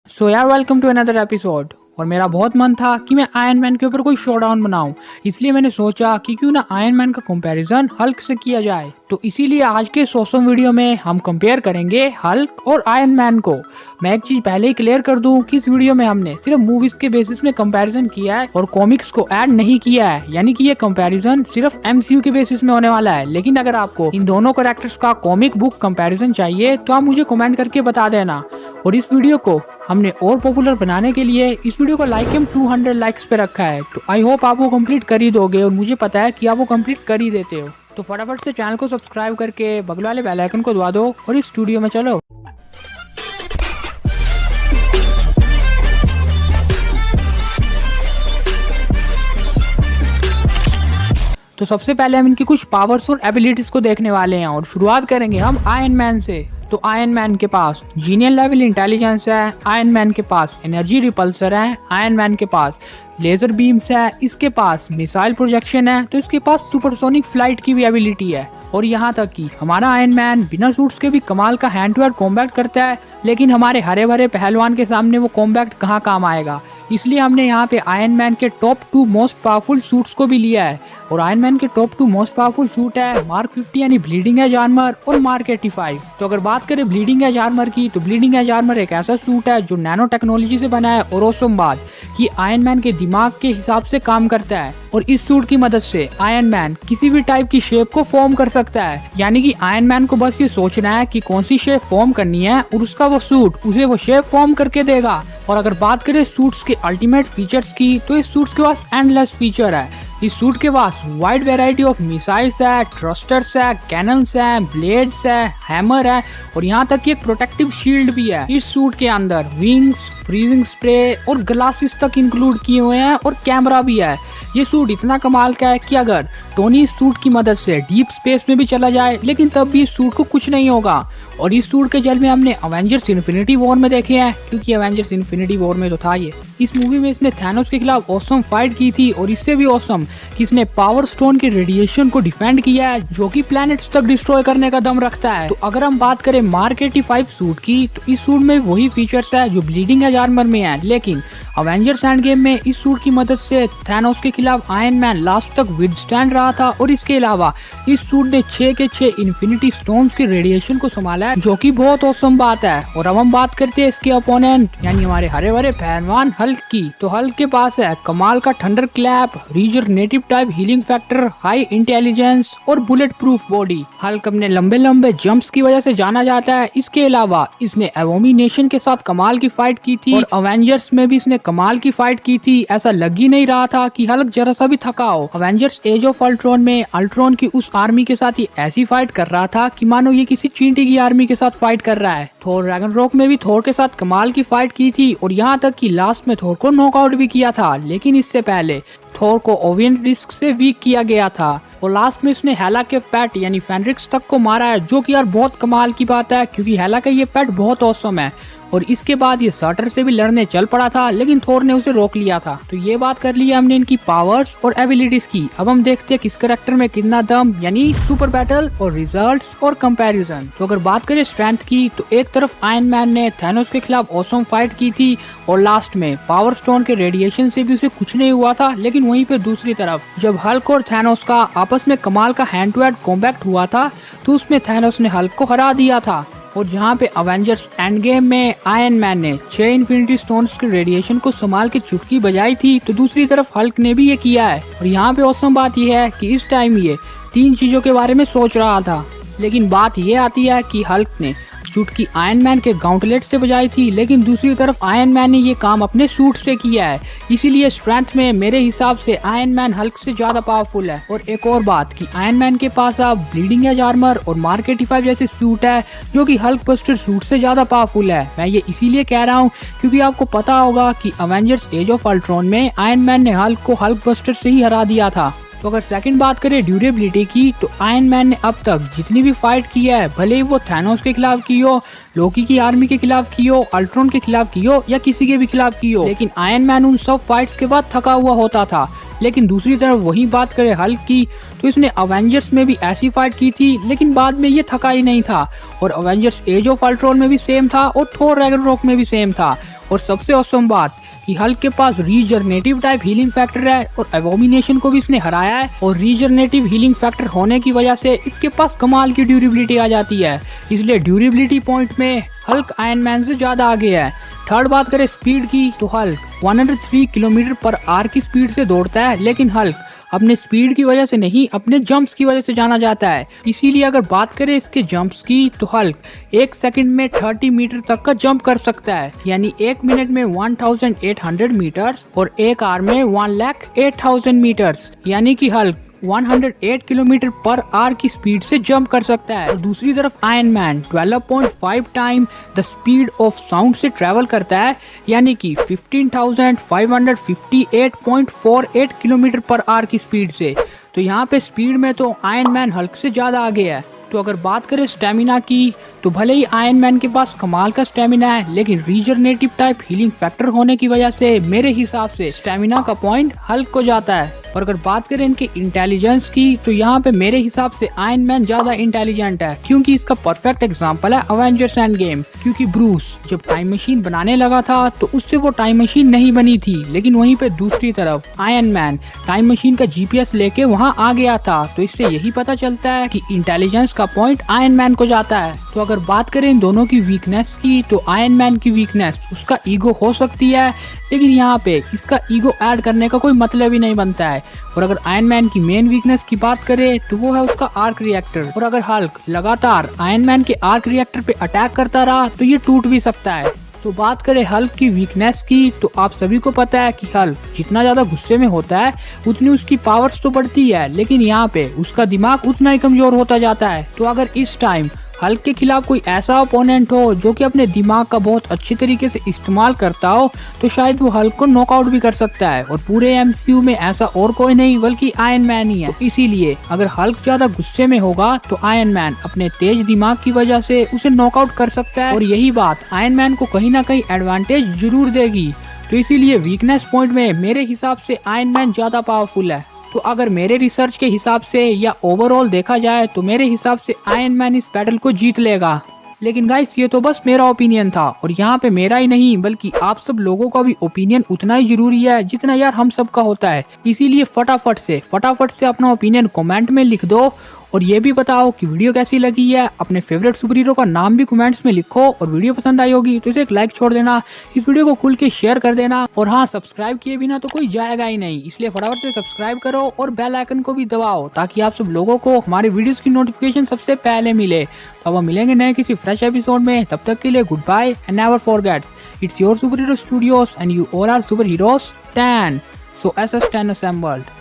सो यार welcome to another episode. और मेरा बहुत मन था कि मैं आयरन मैन के ऊपर कोई शोडाउन बनाऊं, इसलिए मैंने सोचा कि क्यों ना आयरन मैन का कंपैरिजन हल्क से किया जाए। तो इसीलिए आज के सोसम वीडियो में हम कंपेयर करेंगे हल्क और आयरन मैन को। मैं एक चीज पहले ही क्लियर कर दूं कि इस वीडियो में हमने सिर्फ मूवीज के बेसिस में कंपैरिजन किया है और कॉमिक्स को ऐड नहीं किया है, यानी कि ये कंपैरिजन सिर्फ एमसीयू के बेसिस में होने वाला है। लेकिन अगर आपको इन दोनों कैरेक्टर्स का कॉमिक बुक कंपैरिजन चाहिए तो आप मुझे कमेंट करके बता देना। और इस वीडियो को हमने और पॉपुलर बनाने के लिए इस वीडियो को लाइक हम 200 लाइक्स पे रखा है। तो आई होप आप वो कंप्लीट कर ही दोगे और मुझे पता है कि आप वो कंप्लीट कर ही देते हो। तो फटाफट से चैनल को सब्सक्राइब करके बगल वाले बेल आइकन को दबा दो और इस स्टूडियो में चलो। तो सबसे पहले हम इनकी कुछ पावर्स और एबिलिटीज को देखने वाले हैं और शुरुआत करेंगे हम आयरन मैन से। तो आयरन मैन के पास जीनियल लेवल इंटेलिजेंस है, आयरन मैन के पास एनर्जी रिपल्सर है, आयरन मैन के पास लेजर बीम्स है, इसके पास मिसाइल प्रोजेक्शन है, तो इसके पास सुपरसोनिक फ्लाइट की भी एबिलिटी है। और यहाँ तक कि हमारा आयरन मैन बिना सूट्स के भी कमाल का हैंड टू हैंड कॉम्बैट करता है, लेकिन हमारे हरे भरे पहलवान के सामने वो कॉम्बैट कहाँ काम आएगा। इसलिए हमने यहाँ पे आयरन मैन के टॉप 2 मोस्ट पावरफुल सूट्स को भी लिया है। और आयरन मैन के टॉप 2 मोस्ट पावरफुल सूट है मार्क 50 यानी ब्लीडिंग एज आर्मर और मार्क 85। तो अगर बात करें ब्लीडिंग एज आर्मर की, तो ब्लीडिंग एज आर्मर एक ऐसा सूट है जो नैनो टेक्नोलॉजी से बना है और औसम बात कि आयरन मैन के दिमाग के हिसाब से काम करता है। और इस सूट की मदद से आयरन मैन किसी भी टाइप की शेप को फॉर्म कर सकता है, यानी कि आयरन मैन को बस ये सोचना है कि कौन सी शेप फॉर्म करनी है और उसका वो सूट उसे वो शेप फॉर्म करके देगा। और अगर बात करें सूट्स के अल्टीमेट फीचर्स की, तो इस सूट्स के पास एंडलेस फीचर है। इस सूट के पास वाइड वैरायटी ऑफ मिसाइल्स है, थ्रस्टर्स है, कैनन्स है, ब्लेड्स है, हैमर है और यहाँ तक कि एक प्रोटेक्टिव शील्ड भी है। इस सूट के अंदर विंग्स, फ्रीजिंग स्प्रे और ग्लासेस तक इंक्लूड किए हुए हैं और कैमरा भी है। ये सूट इतना कमाल का है कि अगर टोनी इस सूट की मदद से डीप स्पेस में भी चला जाए, लेकिन तब भी इस सूट को कुछ नहीं होगा। और इस सूट के जल में हमने अवेंजर्स इन्फिनिटी वॉर में देखे हैं, क्योंकि अवेंजर्स इन्फिनिटी वॉर में तो था ये। इस मूवी में इसने थैनोस के खिलाफ ऑसम फाइट की थी और इससे भी ऑसम कि इसने पावर स्टोन के रेडिएशन को डिफेंड किया है, जो कि प्लैनेट्स तक डिस्ट्रॉय करने का दम रखता है। तो अगर हम बात करें मार्क 85 सूट की, तो इस सूट में वही फीचर्स है जो ब्लीडिंग एज आर्मर में है, लेकिन अवेंजर्स एंड गेम में इस सूट की मदद से थैनोस के खिलाफ आयरन मैन लास्ट तक विदस्टैंड रहा था। और इसके अलावा इस सूट ने 6 के 6 इन्फिनिटी स्टोन्स के रेडिएशन को संभाला है, जो कि बहुत औसम बात है। और अब हम बात करते हैं इसके अपोनेंट यानी हमारे हरे भरे पहलवान हल्क की। तो हल्क के पास है कमाल का thunder clap, regenerative type healing factor, high intelligence और बुलेट प्रूफ बॉडी। हल्क अपने लंबे लंबे जंप्स की वजह से जाना जाता है। इसके अलावा इसने एवोमिनेशन के साथ कमाल की फाइट की थी और अवेंजर्स में भी इसने कमाल की फाइट की थी। ऐसा लग ही नहीं रहा था कि हल्क जरा सा भी थका हो। अवेंजर्स एज ऑफ अल्ट्रॉन में अल्ट्रॉन की उस आर्मी के साथ ही ऐसी फाइट कर रहा था कि मानो ये किसी चींटी की आर्मी के साथ फाइट कर रहा है। थोर रैग्नारोक में भी थोर के साथ कमाल की फाइट की थी और यहाँ तक कि लास्ट में थोर को नॉकआउट भी किया था, लेकिन इससे पहले थोर को ओवियन डिस्क से वीक किया गया था। और लास्ट में इसने हेला के पेट यानी फेंड्रिक्स तक को मारा है, जो कि यार बहुत कमाल की बात है, क्योंकि हेला का ये पेट बहुत औसम है। और इसके बाद ये सर्टर से भी लड़ने चल पड़ा था, लेकिन थोर ने उसे रोक लिया था। तो ये बात कर ली हमने इनकी पावर्स और एबिलिटीज की। अब हम देखते हैं किस कैरेक्टर में कितना दम, यानी सुपर बैटल और रिजल्ट्स और कंपैरिजन। तो अगर बात करें स्ट्रेंथ की, तो एक तरफ आयरन मैन ने थैनोस के खिलाफ ऑसम फाइट की थी और लास्ट में पावर स्टोन के रेडिएशन से भी उसे कुछ नहीं हुआ था। लेकिन वहीं पे दूसरी तरफ जब हल्क और थैनोस का आपस में कमाल का हैंड टू हैंड कॉम्बैट हुआ था, तो उसमें थैनोस ने हल्क को हरा दिया था। और जहाँ पे अवेंजर्स एंड गेम में आयरन मैन ने 6 इन्फिनिटी स्टोन्स के रेडिएशन को संभाल के चुटकी बजाई थी, तो दूसरी तरफ हल्क ने भी ये किया है। और यहाँ पे औसम बात यह है कि इस टाइम ये 3 चीजों के बारे में सोच रहा था, लेकिन बात ये आती है कि हल्क ने चुटकी आयरन मैन के गाउंटलेट से बजाई थी, लेकिन दूसरी तरफ आयरन मैन ने ये काम अपने सूट से किया है। इसीलिए स्ट्रेंथ में मेरे हिसाब से आयरन मैन हल्क से ज्यादा पावरफुल है। और एक और बात कि आयरन मैन के पास अब ब्लीडिंग एज आर्मर और मार्क 85 जैसे सूट है, जो कि हल्क बस्टर सूट से ज्यादा पावरफुल है। मैं ये इसीलिए कह रहा हूँ क्योंकि आपको पता होगा कि अवेंजर्स एज ऑफ अल्ट्रॉन में आयरन मैन ने हल्क को हल्क बस्टर से ही हरा दिया था। तो अगर सेकंड बात करें ड्यूरेबिलिटी की, तो आयरन मैन ने अब तक जितनी भी फाइट की है, भले ही वो थैनोस के खिलाफ की हो, लोकी की आर्मी के खिलाफ की हो, अल्ट्रॉन के खिलाफ की हो या किसी के भी खिलाफ की हो, लेकिन आयरन मैन उन सब फाइट्स के बाद थका हुआ होता था। लेकिन दूसरी तरफ वही बात करें हल्क की तो इसने अवेंजर्स में भी ऐसी फाइट की थी, लेकिन बाद में ये थका ही नहीं था। और अवेंजर्स एज ऑफ अल्ट्रॉन में भी सेम था और थोर रैग्नारोक में भी सेम था। और सबसे औसम बात कि हल्क के पास रीजनरेटिव टाइप हीलिंग फैक्टर है और एबोमिनेशन को भी इसने हराया है। और रीजनरेटिव हीलिंग फैक्टर होने की वजह से इसके पास कमाल की ड्यूरेबिलिटी आ जाती है, इसलिए ड्यूरेबिलिटी पॉइंट में हल्क आयरन मैन से ज्यादा आगे है। थर्ड बात करें स्पीड की तो हल्क 103 किलोमीटर पर आवर की स्पीड से दौड़ता है, लेकिन हल्क अपने स्पीड की वजह से नहीं, अपने जंप्स की वजह से जाना जाता है। इसीलिए अगर बात करें इसके जंप्स की तो हल्क 1 सेकंड में 30 मीटर तक का जंप कर सकता है, यानी 1 मिनट में 1800 मीटर्स और 1 आवर में 1,08,000 मीटर्स, यानी कि हल्क 108 किलोमीटर पर आवर की स्पीड से जंप कर सकता है। और दूसरी तरफ iron man 12.5 time the speed of sound से ट्रेवल करता है, यानी कि 15,558.48 किलोमीटर पर आवर की स्पीड से। तो यहाँ पे स्पीड में तो आयरन मैन हल्क से ज्यादा आगे है। तो अगर बात करें स्टेमिना की तो भले ही आयरन मैन के पास कमाल का स्टेमिना है, लेकिन रीजनरेटिव टाइप हीलिंग फैक्टर होने की वजह से मेरे हिसाब से स्टेमिना का पॉइंट हल्क को जाता है। और अगर बात करें इनके इंटेलिजेंस की तो यहाँ पे मेरे हिसाब से आयरन मैन ज्यादा इंटेलिजेंट है, क्योंकि इसका परफेक्ट एग्जांपल है अवेंजर्स एंड गेम। क्योंकि ब्रूस जब टाइम मशीन बनाने लगा था तो उससे वो टाइम मशीन नहीं बनी थी, लेकिन वहीं पे दूसरी तरफ आयरन मैन टाइम मशीन का जीपीएस लेके वहाँ आ गया था। तो इससे यही पता चलता है कि इंटेलिजेंस का पॉइंट आयरन मैन को जाता है। तो अगर बात करें इन दोनों की वीकनेस की तो आयरन मैन की वीकनेस उसका ईगो हो सकती है, लेकिन यहाँ पे इसका ईगो ऐड करने का कोई मतलब ही नहीं बनता है। और अगर आयरन मैन की मेन वीकनेस की बात करें तो वो है उसका आर्क रिएक्टर। और अगर हल्क लगातार आयरन मैन के आर्क रिएक्टर पे अटैक करता रहा तो ये टूट भी सकता है। तो बात करें हल्क की वीकनेस की तो आप सभी को पता है कि हल्क जितना ज्यादा गुस्से में होता है उतनी उसकी पावर्स तो बढ़ती है, लेकिन यहाँ पे उसका दिमाग उतना ही कमजोर होता जाता है। तो अगर इस टाइम हल्क के खिलाफ कोई ऐसा ओपोनेंट हो जो कि अपने दिमाग का बहुत अच्छे तरीके से इस्तेमाल करता हो तो शायद वो हल्क को नॉकआउट भी कर सकता है। और पूरे एमसीयू में ऐसा और कोई नहीं बल्कि आयरन मैन ही है। तो इसीलिए अगर हल्क ज्यादा गुस्से में होगा तो आयरन मैन अपने तेज दिमाग की वजह से उसे नॉकआउट कर सकता है। और यही बात आयरन मैन को कहीं ना कहीं एडवांटेज जरूर देगी। तो इसीलिए वीकनेस पॉइंट में मेरे हिसाब से आयरन मैन ज्यादा पावरफुल है। तो अगर मेरे रिसर्च के हिसाब से या ओवरऑल देखा जाए तो मेरे हिसाब से आयरन मैन इस बैटल को जीत लेगा। लेकिन गाइस ये तो बस मेरा ओपिनियन था, और यहाँ पे मेरा ही नहीं बल्कि आप सब लोगों का भी ओपिनियन उतना ही जरूरी है जितना यार हम सब का होता है। इसीलिए फटाफट से अपना ओपिनियन कमेंट में लिख दो, और ये भी बताओ कि वीडियो कैसी लगी है। अपने फेवरेट सुपर हीरो का नाम भी कमेंट्स में लिखो, और वीडियो पसंद आई होगी तो इसे एक लाइक छोड़ देना, इस वीडियो को खुल के शेयर कर देना। और हाँ, सब्सक्राइब किए बिना तो कोई जाएगा ही नहीं, इसलिए फटाफट से सब्सक्राइब करो और बेल आइकन को भी दबाओ ताकि आप सब लोगों को हमारे वीडियोस की नोटिफिकेशन सबसे पहले मिले। तो अब हम मिलेंगे नए किसी फ्रेश एपिसोड में, तब तक के लिए good bye and never forget it's your super hero studios and you all are super heroes 10। So SS10 assembled।